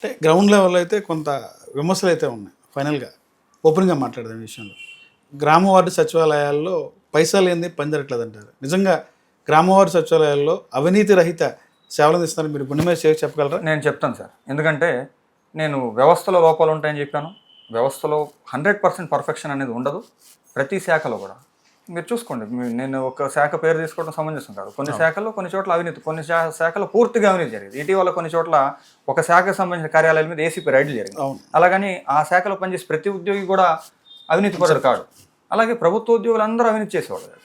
అంటే గ్రౌండ్ లెవెల్లో అయితే కొంత విమర్శలు అయితే ఉన్నాయి. ఫైనల్గా ఓపెన్గా మాట్లాడదాం ఈ విషయంలో. గ్రామ వార్డు సచివాలయాల్లో పైసలు లేనిది పని జరగట్లేదు అంటారు. నిజంగా గ్రామ వార్డు సచివాలయాల్లో అవినీతి రహిత సేవలు అందిస్తున్నారు. మీరు గుండె మీద చేసి చెప్పగలరా? నేను చెప్తాను సార్. ఎందుకంటే నేను వ్యవస్థలో లోపాలు ఉంటాయని చెప్పాను. వ్యవస్థలో 100% పర్ఫెక్షన్ అనేది ఉండదు. ప్రతి శాఖలో కూడా మీరు చూసుకోండి. నేను ఒక శాఖ పేరు తీసుకోవడం సమంజసం కాదు. కొన్ని శాఖల్లో కొన్ని చోట్ల అవినీతి, కొన్ని శాఖలో పూర్తిగా అవినీతి జరిగింది. ఇటీవల కొన్ని చోట్ల ఒక శాఖకు సంబంధించిన కార్యాలయాల మీద ఏసీపీ రైడ్లు జరిగింది. అలాగని ఆ శాఖలో పనిచేసే ప్రతి ఉద్యోగి కూడా అవినీతి పరుడు కాడు. అలాగే ప్రభుత్వ ఉద్యోగులు అందరూ అవినీతి చేసేవాళ్ళు కాదు.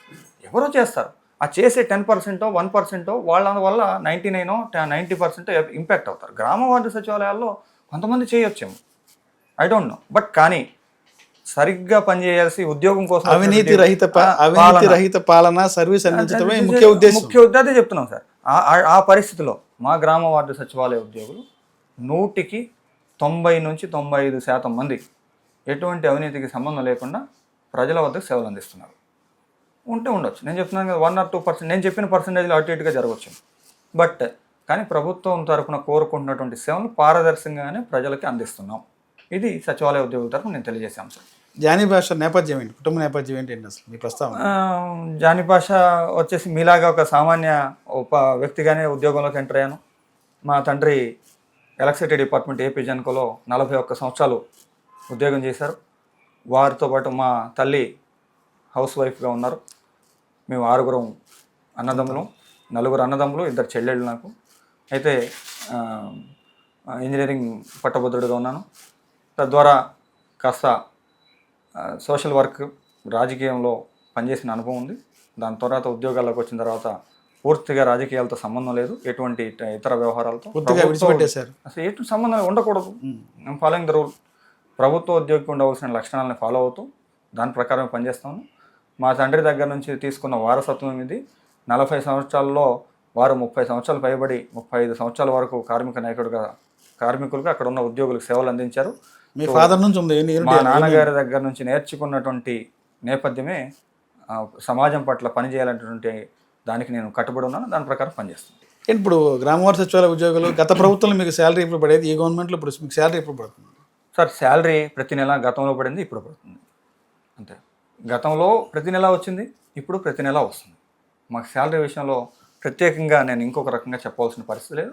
ఎవరో చేస్తారు. ఆ చేసే 10%, 1% వాళ్ళ వల్ల 90% ఇంపాక్ట్ అవుతారు. గ్రామ వార్డు సచివాలయాల్లో కొంతమంది చేయొచ్చేమో, ఐ డోంట్ నో. బట్ కానీ సరిగ్గా పనిచేయాల్సి ఉద్యోగం కోసం అవినీతి రహిత పాలన సర్వీస్ అందించడమే ముఖ్య ఉద్దేశం. అదే చెప్తున్నాం సార్. ఆ పరిస్థితిలో మా గ్రామ వార్డు సచివాలయ ఉద్యోగులు 100కి 90 నుంచి 95% మంది ఎటువంటి అవినీతికి సంబంధం లేకుండా ప్రజల వద్దకు సేవలు అందిస్తున్నారు. ఉండొచ్చు. నేను చెప్తున్నాను కదా, 1 or 2%, నేను చెప్పిన పర్సంటేజ్లో అటు ఇటుగా జరగవచ్చు. బట్ కానీ ప్రభుత్వం తరఫున కోరుకుంటున్నటువంటి సేవలు పారదర్శకంగానే ప్రజలకి అందిస్తున్నాం. ఇది సచివాలయ ఉద్యోగుల తరఫున నేను తెలియజేశాను సార్. జానీ భాష నేపథ్యం ఏంటి? కుటుంబ నేపథ్యం ఏంటి అసలు మీ ప్రస్తావన? జానీ భాష వచ్చేసి మీలాగా ఒక సామాన్య వ్యక్తిగానే ఉద్యోగంలోకి ఎంటర్ అయ్యాను. మా తండ్రి ఎలక్ట్రిసిటీ డిపార్ట్మెంట్ ఏపీ జెన్కోలో 41 సంవత్సరాలు ఉద్యోగం చేశారు. వారితో పాటు మా తల్లి హౌస్ వైఫ్గా ఉన్నారు. మేము 6 అన్నదమ్ములు, 4 అన్నదమ్ములు, 2 చెల్లెళ్ళు నాకు. అయితే ఇంజనీరింగ్ పట్టభద్రుడిగా ఉన్నాను. తద్వారా కాస్త సోషల్ వర్క్, రాజకీయంలో పనిచేసిన అనుభవం ఉంది. దాని తర్వాత ఉద్యోగాల్లోకి వచ్చిన తర్వాత పూర్తిగా రాజకీయాలతో సంబంధం లేదు, ఎటువంటి ఇతర వ్యవహారాలతో అసలు ఎటువంటి సంబంధం ఉండకూడదు. Following the rule. ప్రభుత్వ ఉద్యోగికి ఉండవలసిన లక్షణాలను ఫాలో అవుతూ దాని ప్రకారం పనిచేస్తాను. మా తండ్రి దగ్గర నుంచి తీసుకున్న వారసత్వం ఇది. 40 సంవత్సరాల్లో వారు 30 సంవత్సరాలు పైబడి 35 సంవత్సరాల వరకు కార్మికులుగా అక్కడ ఉన్న ఉద్యోగులకు సేవలు అందించారు. మీ ఫాదర్ నుంచి ఉంది? మా నాన్నగారి దగ్గర నుంచి నేర్చుకున్నటువంటి నేపథ్యమే సమాజం పట్ల పనిచేయాలనేటువంటి దానికి నేను కట్టుబడి ఉన్నాను. దాని ప్రకారం పనిచేస్తాను. ఇప్పుడు గ్రామ వార్డు సచివాలయ ఉద్యోగులు గత ప్రభుత్వంలో మీకు శాలరీ ఎప్పుడు పడేది? ఈ గవర్నమెంట్లో ఇప్పుడు మీకు శాలరీ ఎప్పుడు పడుతుంది? సార్, శాలరీ ప్రతి నెల గతంలో పడింది, ఇప్పుడు పడుతుంది అంతే. గతంలో ప్రతి నెల వచ్చింది, ఇప్పుడు ప్రతి నెల వస్తుంది. మాకు శాలరీ విషయంలో ప్రత్యేకంగా నేను ఇంకొక రకంగా చెప్పవలసిన పరిస్థితి లేదు.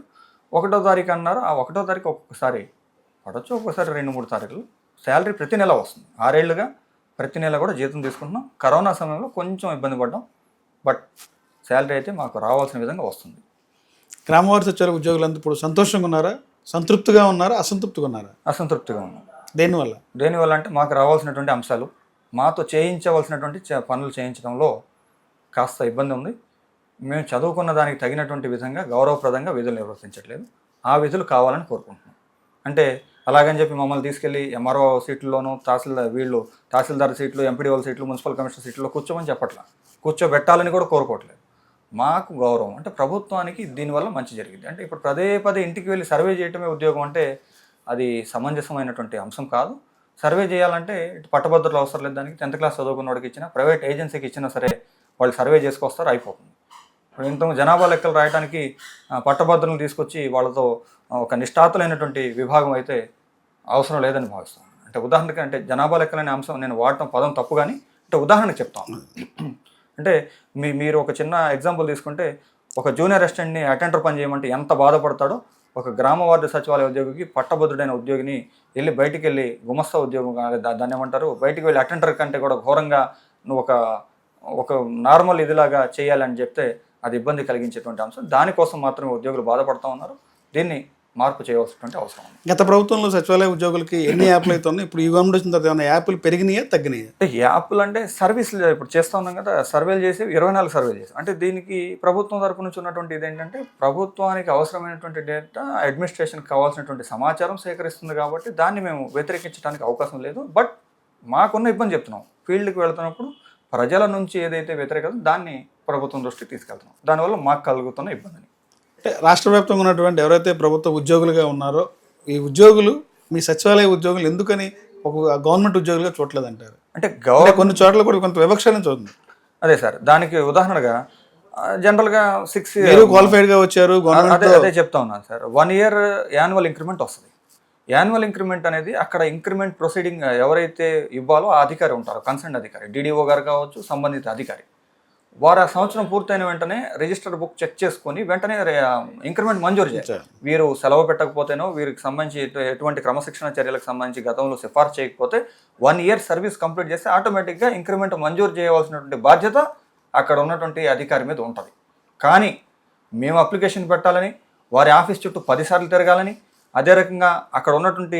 1వ తారీఖు అన్నారు. ఆ 1వ తారీఖు ఒక్కొక్కసారి పడవచ్చు, ఒక్కొక్కసారి 2-3 తారీఖులు. శాలరీ ప్రతి నెల వస్తుంది. 6 ఏళ్ళుగా ప్రతి నెల కూడా జీతం తీసుకుంటున్నాం. కరోనా సమయంలో కొంచెం ఇబ్బంది పడ్డాం. బట్ శాలరీ అయితే మాకు రావాల్సిన విధంగా వస్తుంది. గ్రామ వార్డు సచివాలయ ఉద్యోగులంతా ఇప్పుడు సంతోషంగా ఉన్నారా, సంతృప్తిగా ఉన్నారా, అసంతృప్తిగా ఉన్నారా? అసంతృప్తిగా ఉన్నాం. దేనివల్ల అంటే మాకు రావాల్సినటువంటి అంశాలు, మాతో చేయించవలసినటువంటి పనులు చేయించడంలో కాస్త ఇబ్బంది ఉంది. మేము చదువుకున్న దానికి తగినటువంటి విధంగా గౌరవప్రదంగా విధులు నిర్వర్తించట్లేదు. ఆ విధులు కావాలని కోరుకుంటున్నాం. అంటే అలాగని చెప్పి మమ్మల్ని తీసుకెళ్ళి ఎంఆర్ఓ సీట్లలోనూ తహసీల్దార్ సీట్లు, ఎంపీడీఓల సీట్లు, మున్సిపల్ కమిషనర్ సీట్లో కూర్చోమని చెప్పట్లా. కూర్చోబెట్టాలని కూడా కోరుకోవట్లేదు. మాకు గౌరవం అంటే ప్రభుత్వానికి దీనివల్ల మంచి జరిగింది. అంటే ఇప్పుడు పదే ఇంటికి వెళ్ళి సర్వే చేయటమే ఉద్యోగం అంటే అది సమంజసమైనటువంటి అంశం కాదు. సర్వే చేయాలంటే పట్టభద్రులు అవసరం లేదు. దానికి 10th క్లాస్ చదువుకున్న వాడికి ఇచ్చినా, ప్రైవేట్ ఏజెన్సీకి ఇచ్చినా సరే వాళ్ళు సర్వే చేసుకొస్తారు, అయిపోతుంది. ఇప్పుడు ఇంత జనాభా లెక్కలు రాయడానికి పట్టభద్రులను తీసుకొచ్చి వాళ్ళతో ఒక నిష్ఠాతులైనటువంటి విభాగం అయితే అవసరం లేదని భావిస్తాను. అంటే ఉదాహరణకి, అంటే జనాభా లెక్కలనే అంశం నేను వాడటం పదం తప్పు, కానీ అంటే ఉదాహరణకు చెప్తాను. అంటే మీరు ఒక చిన్న ఎగ్జాంపుల్ తీసుకుంటే, ఒక జూనియర్ అసిస్టెంట్ని అటెండర్ పని చేయమంటే ఎంత బాధపడతాడో, ఒక గ్రామ వార్డు సచివాలయ ఉద్యోగికి, పట్టభద్రుడైన ఉద్యోగిని వెళ్ళి బయటికి వెళ్ళి గుమస్తా ఉద్యోగం, దాన్ని ఏమంటారు, బయటికి వెళ్ళి అటెండర్ కంటే కూడా ఘోరంగా నువ్వు ఒక నార్మల్ ఇదిలాగా చేయాలని చెప్తే అది ఇబ్బంది కలిగించేటువంటి అంశం. దానికోసం మాత్రమే ఉద్యోగులు బాధపడుతూ ఉన్నారు. దీన్ని మార్పు చేయవలసినటువంటి అవసరం ఉంది. గత ప్రభుత్వంలో సచివాలయ ఉద్యోగులకి ఎన్ని యాప్లు అయితే ఉన్నాయి, ఇప్పుడు ఈ గవర్నమెంట్ వచ్చిన తర్వాత ఏమైనా యాప్లు పెరిగినాయా, తగ్గినాయా? అంటే యాప్లు అంటే సర్వీసులు ఇప్పుడు చేస్తూ ఉన్నాం కదా, సర్వేలు చేసి 24 సర్వేలు చేసి, అంటే దీనికి ప్రభుత్వం తరపు నుంచి ఉన్నటువంటి ఇదేంటంటే, ప్రభుత్వానికి అవసరమైనటువంటి డేటా, అడ్మినిస్ట్రేషన్కి కావాల్సినటువంటి సమాచారం సేకరిస్తుంది కాబట్టి దాన్ని మేము వ్యతిరేకించడానికి అవకాశం లేదు. బట్ మాకున్న ఇబ్బంది చెప్తున్నాం. ఫీల్డ్కి వెళ్తున్నప్పుడు ప్రజల నుంచి ఏదైతే వ్యతిరేకత దాన్ని ప్రభుత్వం దృష్టికి తీసుకెళ్తున్నాం. దానివల్ల మాకు కలుగుతున్న ఇబ్బందిని, అంటే రాష్ట్ర వ్యాప్తంగా ఉన్నటువంటి ఎవరైతే ప్రభుత్వ ఉద్యోగులుగా ఉన్నారో ఈ ఉద్యోగులు, మీ సచివాలయ ఉద్యోగులు ఎందుకని ఒక గవర్నమెంట్ ఉద్యోగులుగా చూడలేదంటారు? అంటే కొన్ని చోట్ల కూడా కొంత వివక్షనే చూస్తుంది. అదే సార్, దానికి ఉదాహరణగా జనరల్గా 6 క్వాలిఫైడ్గా వచ్చారు, అదే చెప్తా ఉన్నాను సార్. 1 year యాన్యువల్ ఇంక్రిమెంట్ వస్తుంది. యాన్యువల్ ఇంక్రిమెంట్ అనేది అక్కడ ఇంక్రిమెంట్ ప్రొసీడింగ్ ఎవరైతే ఇవ్వాలో ఆ అధికారి ఉంటారో, కన్సర్న్ అధికారి, డిడిఓ గారు కావచ్చు, సంబంధిత అధికారి, వారు ఆ సంవత్సరం పూర్తయిన వెంటనే రిజిస్టర్ బుక్ చెక్ చేసుకొని వెంటనే ఇంక్రిమెంట్ మంజూరు చేయాలి. వీరు సెలవు పెట్టకపోతేనో, వీరికి సంబంధించి ఎటువంటి క్రమశిక్షణ చర్యలకు సంబంధించి గతంలో సిఫార్సు చేయకపోతే 1 ఇయర్ సర్వీస్ కంప్లీట్ చేస్తే ఆటోమేటిక్గా ఇంక్రిమెంట్ మంజూరు చేయవలసినటువంటి బాధ్యత అక్కడ ఉన్నటువంటి అధికారి మీద ఉంటుంది. కానీ మేము అప్లికేషన్ పెట్టాలని, వారి ఆఫీస్ చుట్టూ 10 సార్లు తిరగాలని, అదే రకంగా అక్కడ ఉన్నటువంటి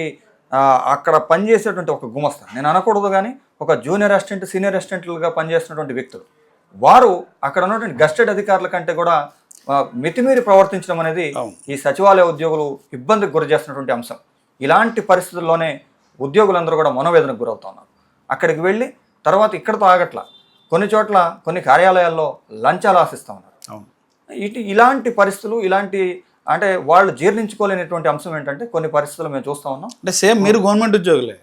అక్కడ పనిచేసేటువంటి ఒక గుమస్తా, నేను అనకూడదు కానీ ఒక జూనియర్ అసిస్టెంట్, సీనియర్ అసిస్టెంట్లుగా పనిచేస్తున్నటువంటి వ్యక్తులు, వారు అక్కడ ఉన్నటువంటి గస్టెడ్ అధికారుల కంటే కూడా మితిమీరి ప్రవర్తించడం అనేది ఈ సచివాలయ ఉద్యోగులు ఇబ్బందికి గురి చేస్తున్నటువంటి అంశం. ఇలాంటి పరిస్థితుల్లోనే ఉద్యోగులందరూ కూడా మనోవేదనకు గురవుతున్నారు. అక్కడికి వెళ్ళి తర్వాత ఇక్కడతో ఆగట్ల, కొన్ని చోట్ల కొన్ని కార్యాలయాల్లో లంచాలు ఆశిస్తూ ఉన్నారు. ఇలాంటి పరిస్థితులు, ఇలాంటి అంటే వాళ్ళు జీర్ణించుకోలేనటువంటి అంశం ఏంటంటే కొన్ని పరిస్థితులు మేము చూస్తూ ఉన్నాం. అంటే సేమ్ మీరు గవర్నమెంట్ ఉద్యోగులే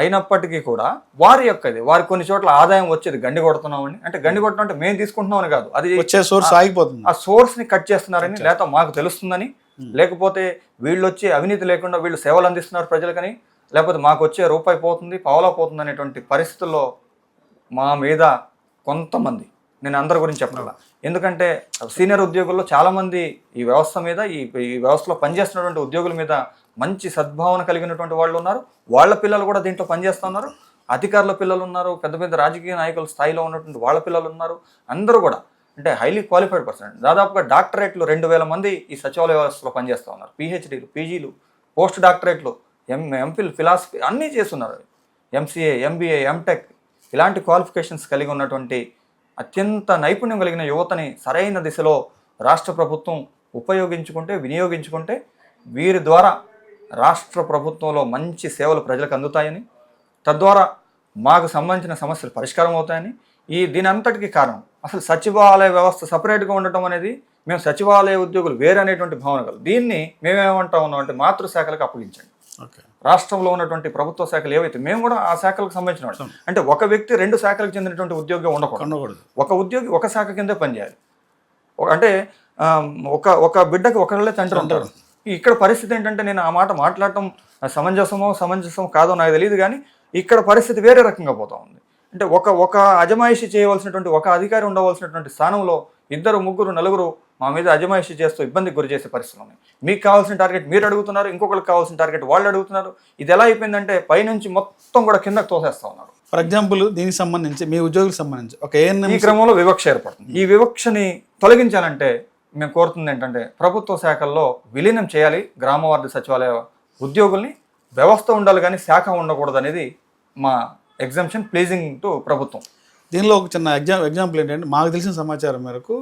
అయినప్పటికీ కూడా వారి యొక్క వారి కొన్ని చోట్ల ఆదాయం వచ్చేది గండి కొడుతున్నామని, అంటే గండి కొట్టడం అంటే మేము తీసుకుంటున్నామని కాదు, అది వచ్చే సోర్స్ ఆగిపోతుంది, ఆ సోర్స్ ని కట్ చేస్తున్నారని, లేకపోతే మాకు తెలుస్తుందని, లేకపోతే వీళ్ళు వచ్చి అవినీతి లేకుండా వీళ్ళు సేవలు అందిస్తున్నారు ప్రజలకని, లేకపోతే మాకు వచ్చే రూపాయి పోతుంది, పావలా పోతుంది అనేటువంటి పరిస్థితుల్లో మా మీద కొంతమంది, నేను అందరి గురించి చెప్పాల, ఎందుకంటే సీనియర్ ఉద్యోగుల్లో చాలామంది ఈ వ్యవస్థ మీద, ఈ వ్యవస్థలో పనిచేస్తున్నటువంటి ఉద్యోగుల మీద మంచి సద్భావన కలిగినటువంటి వాళ్ళు ఉన్నారు. వాళ్ళ పిల్లలు కూడా దీంట్లో పనిచేస్తున్నారు. అధికారుల పిల్లలు ఉన్నారు, పెద్ద పెద్ద రాజకీయ నాయకుల స్థాయిలో ఉన్నటువంటి వాళ్ళ పిల్లలు ఉన్నారు. అందరూ కూడా అంటే హైలీ క్వాలిఫైడ్ పర్సన్. దాదాపుగా డాక్టరేట్లు 2000 మంది ఈ సచివాలయ వ్యవస్థలో పనిచేస్తూ ఉన్నారు. పిహెచ్డీలు, పీజీలు, పోస్ట్ డాక్టరేట్లు, ఎంఫిల్, ఫిలాసఫీ అన్నీ చేస్తున్నారు. ఎంసీఏ, ఎంబీఏ, ఎంటెక్ ఇలాంటి క్వాలిఫికేషన్స్ కలిగి ఉన్నటువంటి అత్యంత నైపుణ్యం కలిగిన యువతని సరైన దిశలో రాష్ట్ర ప్రభుత్వం ఉపయోగించుకుంటే, వినియోగించుకుంటే వీరి ద్వారా రాష్ట్ర ప్రభుత్వంలో మంచి సేవలు ప్రజలకు అందుతాయని, తద్వారా మాకు సంబంధించిన సమస్యలు పరిష్కారం అవుతాయని, దీని అంతటికీ కారణం అసలు సచివాలయ వ్యవస్థ సపరేట్గా ఉండటం అనేది, మేము సచివాలయ ఉద్యోగులు వేరే అనేటువంటి భావన కలదు. దీన్ని మేమేమంటా ఉన్నాం అంటే మాతృశాఖలకు అప్పగించండి. రాష్ట్రంలో ఉన్నటువంటి ప్రభుత్వ శాఖలు ఏవైతే, మేము కూడా ఆ శాఖలకు సంబంధించిన వాళ్ళు, అంటే ఒక వ్యక్తి 2 శాఖలకు చెందినటువంటి ఉద్యోగి ఉండకూడదు. ఒక ఉద్యోగి ఒక శాఖ కిందే పనిచేయాలి. అంటే ఒక బిడ్డకి ఒకళ్ళే తండ్రి ఉంటారు. ఇక్కడ పరిస్థితి ఏంటంటే, నేను ఆ మాట మాట్లాడటం సమంజసం కాదో నాకు తెలియదు, కానీ ఇక్కడ పరిస్థితి వేరే రకంగా పోతా ఉంది. అంటే ఒక అజమాయిషీ చేయవలసినటువంటి ఒక అధికారి ఉండవలసినటువంటి స్థానంలో 2, 3, 4 మా మీద అజమాయిషీ చేస్తూ ఇబ్బందికి గురి చేసే పరిస్థితులు ఉన్నాయి. మీకు కావాల్సిన టార్గెట్ మీరు అడుగుతున్నారు, ఇంకొకరికి కావాల్సిన టార్గెట్ వాళ్ళు అడుగుతున్నారు. ఇది ఎలా అయిపోయిందంటే పైనుంచి మొత్తం కూడా కిందకు తోసేస్తూ ఉన్నారు. ఫర్ ఎగ్జాంపుల్ దీనికి సంబంధించి మీ ఉద్యోగులకు సంబంధించి ఒక ఈ క్రమంలో వివక్ష ఏర్పడుతుంది. ఈ వివక్షని తొలగించాలంటే మేము కోరుతుంది ఏంటంటే, ప్రభుత్వ శాఖల్లో విలీనం చేయాలి గ్రామ వార్డు సచివాలయ ఉద్యోగుల్ని. వ్యవస్థ ఉండాలి కానీ శాఖ ఉండకూడదు అనేది మా ఎగ్జామ్షన్, ప్లీజింగ్ టు ప్రభుత్వం. దీనిలో ఒక చిన్న ఎగ్జాంపుల్ ఏంటంటే, మాకు తెలిసిన సమాచారం మేరకు